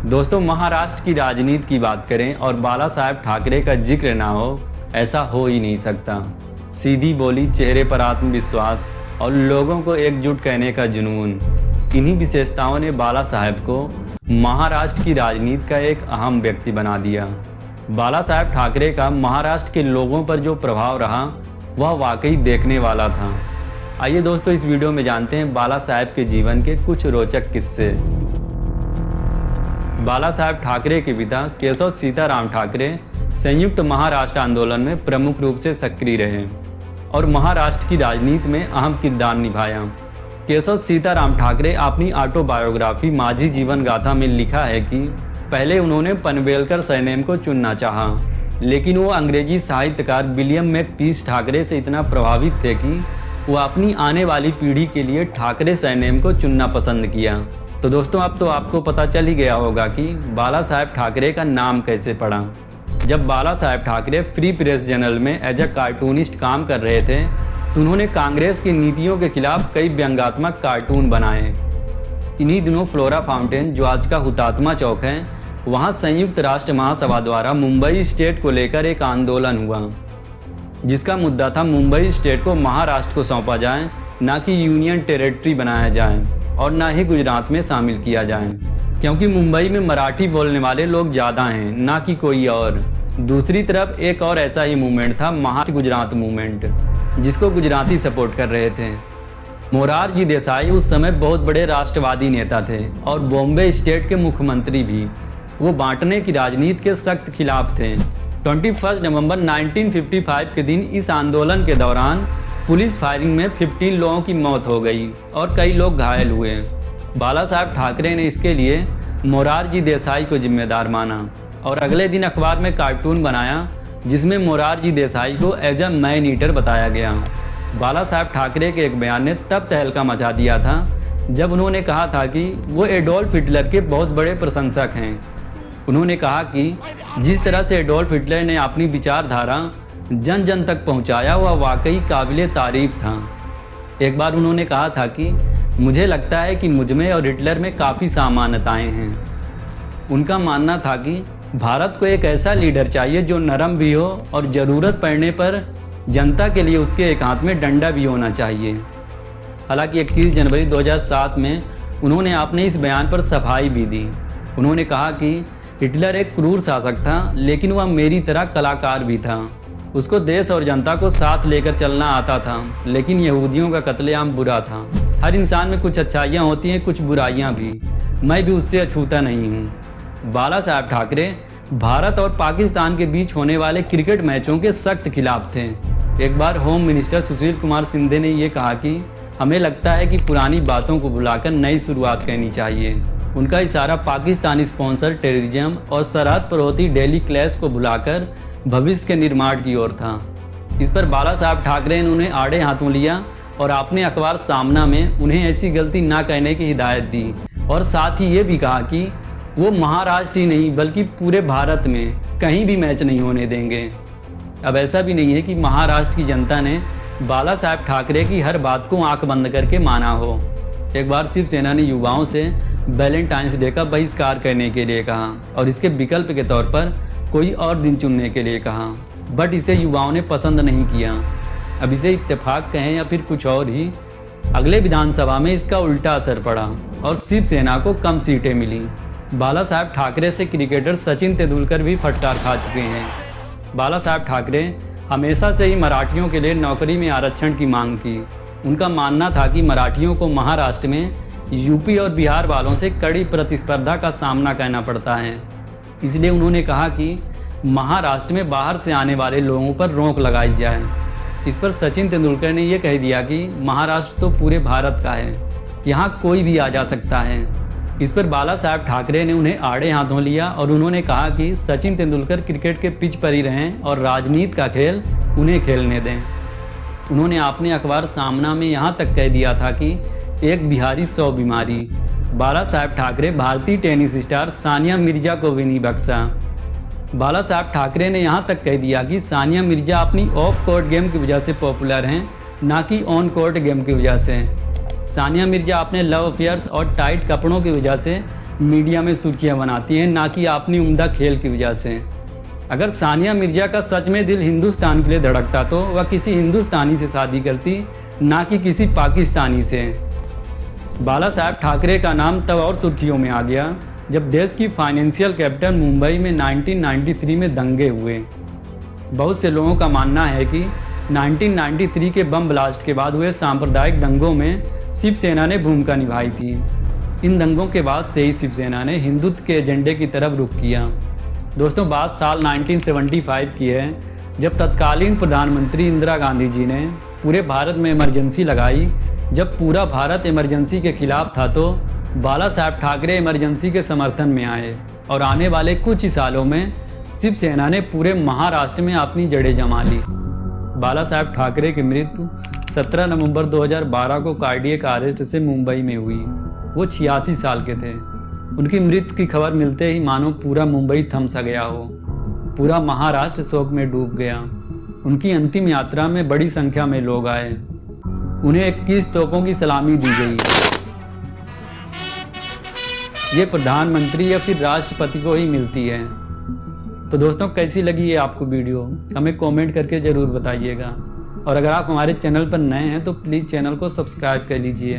दोस्तों, महाराष्ट्र की राजनीति की बात करें और बाला साहेब ठाकरे का जिक्र ना हो, ऐसा हो ही नहीं सकता। सीधी बोली, चेहरे पर आत्मविश्वास और लोगों को एकजुट कहने का जुनून, इन्हीं विशेषताओं ने बाला साहेब को महाराष्ट्र की राजनीति का एक अहम व्यक्ति बना दिया। बाला साहेब ठाकरे का महाराष्ट्र के लोगों पर जो प्रभाव रहा वह वाकई देखने वाला था। आइए दोस्तों, इस वीडियो में जानते हैं बाला साहेब के जीवन के कुछ रोचक किस्से। बाला साहेब ठाकरे के पिता केशव सीताराम ठाकरे संयुक्त महाराष्ट्र आंदोलन में प्रमुख रूप से सक्रिय रहे और महाराष्ट्र की राजनीति में अहम किरदार निभाया। केशव सीताराम ठाकरे अपनी ऑटोबायोग्राफी माझी जीवन गाथा में लिखा है कि पहले उन्होंने पनवेलकर सरनेम को चुनना चाहा, लेकिन वो अंग्रेजी साहित्यकार विलियम मैकपीस ठाकरे से इतना प्रभावित थे कि वो अपनी आने वाली पीढ़ी के लिए ठाकरे सरनेम को चुनना पसंद किया। तो दोस्तों, अब तो आपको पता चल ही गया होगा कि बाला साहेब ठाकरे का नाम कैसे पड़ा। जब बाला साहेब ठाकरे फ्री प्रेस जर्नल में एज अ कार्टूनिस्ट काम कर रहे थे तो उन्होंने कांग्रेस की नीतियों के खिलाफ कई व्यंग्यात्मक कार्टून बनाए। इन्हीं दिनों फ्लोरा फाउंटेन, जो आज का हुतात्मा चौक है, वहाँ संयुक्त राष्ट्र महासभा द्वारा मुंबई स्टेट को लेकर एक आंदोलन हुआ, जिसका मुद्दा था मुंबई स्टेट को महाराष्ट्र को सौंपा जाए, ना कि यूनियन टेरिटरी बनाया जाए और ना ही गुजरात में शामिल किया जाए, क्योंकि मुंबई में मराठी बोलने वाले लोग ज़्यादा हैं, ना कि कोई और। दूसरी तरफ एक और ऐसा ही मूवमेंट था, महाराष्ट्र गुजरात मूवमेंट, जिसको गुजराती सपोर्ट कर रहे थे। मोरारजी देसाई उस समय बहुत बड़े राष्ट्रवादी नेता थे और बॉम्बे स्टेट के मुख्यमंत्री भी। वो बांटने की राजनीति के सख्त खिलाफ थे। 21 नवंबर 1955 के दिन इस आंदोलन के दौरान पुलिस फायरिंग में 15 लोगों की मौत हो गई और कई लोग घायल हुए। बाला साहेब ठाकरे ने इसके लिए मोरारजी देसाई को जिम्मेदार माना और अगले दिन अखबार में कार्टून बनाया, जिसमें मोरारजी देसाई को एज अ मैन ईटर बताया गया। बाला साहेब ठाकरे के एक बयान ने तब तहलका मचा दिया था जब उन्होंने कहा था कि वो एडोल्फ हिटलर के बहुत बड़े प्रशंसक हैं। उन्होंने कहा कि जिस तरह से एडोल्फ हिटलर ने अपनी विचारधारा जन जन तक पहुंचाया, वह वाकई काबिले तारीफ था। एक बार उन्होंने कहा था कि मुझे लगता है कि मुझमें और हिटलर में काफ़ी समानताएं हैं। उनका मानना था कि भारत को एक ऐसा लीडर चाहिए जो नरम भी हो और ज़रूरत पड़ने पर जनता के लिए उसके एक हाथ में डंडा भी होना चाहिए। हालांकि 21 जनवरी 2007 में उन्होंने अपने इस बयान पर सफाई भी दी। उन्होंने कहा कि हिटलर एक क्रूर शासक था, लेकिन वह मेरी तरह कलाकार भी था। उसको देश और जनता को साथ लेकर चलना आता था, लेकिन यहूदियों का कत्लेआम बुरा था। हर इंसान में कुछ अच्छाइयाँ होती हैं, कुछ बुराइयाँ भी। मैं भी उससे अछूता नहीं हूँ। बाला साहेब ठाकरे भारत और पाकिस्तान के बीच होने वाले क्रिकेट मैचों के सख्त खिलाफ थे। एक बार होम मिनिस्टर सुशील कुमार शिंदे ने ये कहा कि हमें लगता है कि पुरानी बातों को भुलाकर नई शुरुआत करनी चाहिए। उनका इशारा पाकिस्तानी स्पॉन्सर टेररिज्म और सरहद पर होती डेली क्लैश को भुलाकर भविष्य के निर्माण की ओर था। इस पर बाला साहब ठाकरे ने उन्हें आड़े हाथों लिया और अपने अखबार सामना में उन्हें ऐसी गलती ना कहने की हिदायत दी और साथ ही ये भी कहा कि वो महाराष्ट्र ही नहीं बल्कि पूरे भारत में कहीं भी मैच नहीं होने देंगे। अब ऐसा भी नहीं है कि महाराष्ट्र की जनता ने बाला साहब ठाकरे की हर बात को आंख बंद करके माना हो। एक बार शिवसेना ने युवाओं से वैलेंटाइंस डे का बहिष्कार करने के लिए कहा और इसके विकल्प के तौर पर कोई और दिन चुनने के लिए कहा, बट इसे युवाओं ने पसंद नहीं किया। अब इसे इत्तेफाक कहें या फिर कुछ और ही, अगले विधानसभा में इसका उल्टा असर पड़ा और शिवसेना को कम सीटें मिली। बाला साहेब ठाकरे से क्रिकेटर सचिन तेंदुलकर भी फटकार खा चुके हैं। बाला साहेब ठाकरे हमेशा से ही मराठियों के लिए नौकरी में आरक्षण की मांग की। उनका मानना था कि मराठियों को महाराष्ट्र में यूपी और बिहार वालों से कड़ी प्रतिस्पर्धा का सामना करना पड़ता है, इसलिए उन्होंने कहा कि महाराष्ट्र में बाहर से आने वाले लोगों पर रोक लगाई जाए। इस पर सचिन तेंदुलकर ने यह कह दिया कि महाराष्ट्र तो पूरे भारत का है, यहाँ कोई भी आ जा सकता है। इस पर बाला साहेब ठाकरे ने उन्हें आड़े हाथों लिया और उन्होंने कहा कि सचिन तेंदुलकर क्रिकेट के पिच पर ही रहें और राजनीति का खेल उन्हें खेलने दें। उन्होंने अपने अखबार सामना में यहाँ तक कह दिया था कि एक बिहारी 100 बीमारी। बाला साहेब ठाकरे भारतीय टेनिस स्टार सानिया मिर्जा को भी नहीं बख्शा। बाला साहेब ठाकरे ने यहाँ तक कह दिया कि सानिया मिर्जा अपनी ऑफ कोर्ट गेम की वजह से पॉपुलर हैं, ना कि ऑन कोर्ट गेम की वजह से। सानिया मिर्जा अपने लव अफेयर्स और टाइट कपड़ों की वजह से मीडिया में सुर्खियां बनाती हैं, ना कि अपनी उम्दा खेल की वजह से। अगर सानिया मिर्जा का सच में दिल हिंदुस्तान के लिए धड़कता तो वह किसी हिंदुस्तानी से शादी करती, ना कि किसी पाकिस्तानी से। बाला साहब ठाकरे का नाम तब और सुर्खियों में आ गया जब देश की फाइनेंशियल कैपिटल मुंबई में 1993 में दंगे हुए। बहुत से लोगों का मानना है कि 1993 के बम ब्लास्ट के बाद हुए सांप्रदायिक दंगों में शिवसेना ने भूमिका निभाई थी। इन दंगों के बाद से ही शिवसेना ने हिंदुत्व के एजेंडे की तरफ रुख किया। दोस्तों, बात साल 1975 की है, जब तत्कालीन प्रधानमंत्री इंदिरा गांधी जी ने पूरे भारत में इमरजेंसी लगाई। जब पूरा भारत इमरजेंसी के खिलाफ था तो बाला साहब ठाकरे इमरजेंसी के समर्थन में आए और आने वाले कुछ ही सालों में शिवसेना ने पूरे महाराष्ट्र में अपनी जड़ें जमा ली। बाला साहब ठाकरे की मृत्यु 17 नवंबर 2012 को कार्डियक अरेस्ट से मुंबई में हुई। वो 86 साल के थे। उनकी मृत्यु की खबर मिलते ही मानो पूरा मुंबई थम सा गया हो। पूरा महाराष्ट्र शोक में डूब गया। उनकी अंतिम यात्रा में बड़ी संख्या में लोग आए। उन्हें 21 तोपों की सलामी दी गई। ये प्रधानमंत्री या फिर राष्ट्रपति को ही मिलती है। तो दोस्तों, कैसी लगी ये आपको वीडियो, हमें कमेंट करके ज़रूर बताइएगा। और अगर आप हमारे चैनल पर नए हैं तो प्लीज़ चैनल को सब्सक्राइब कर लीजिए।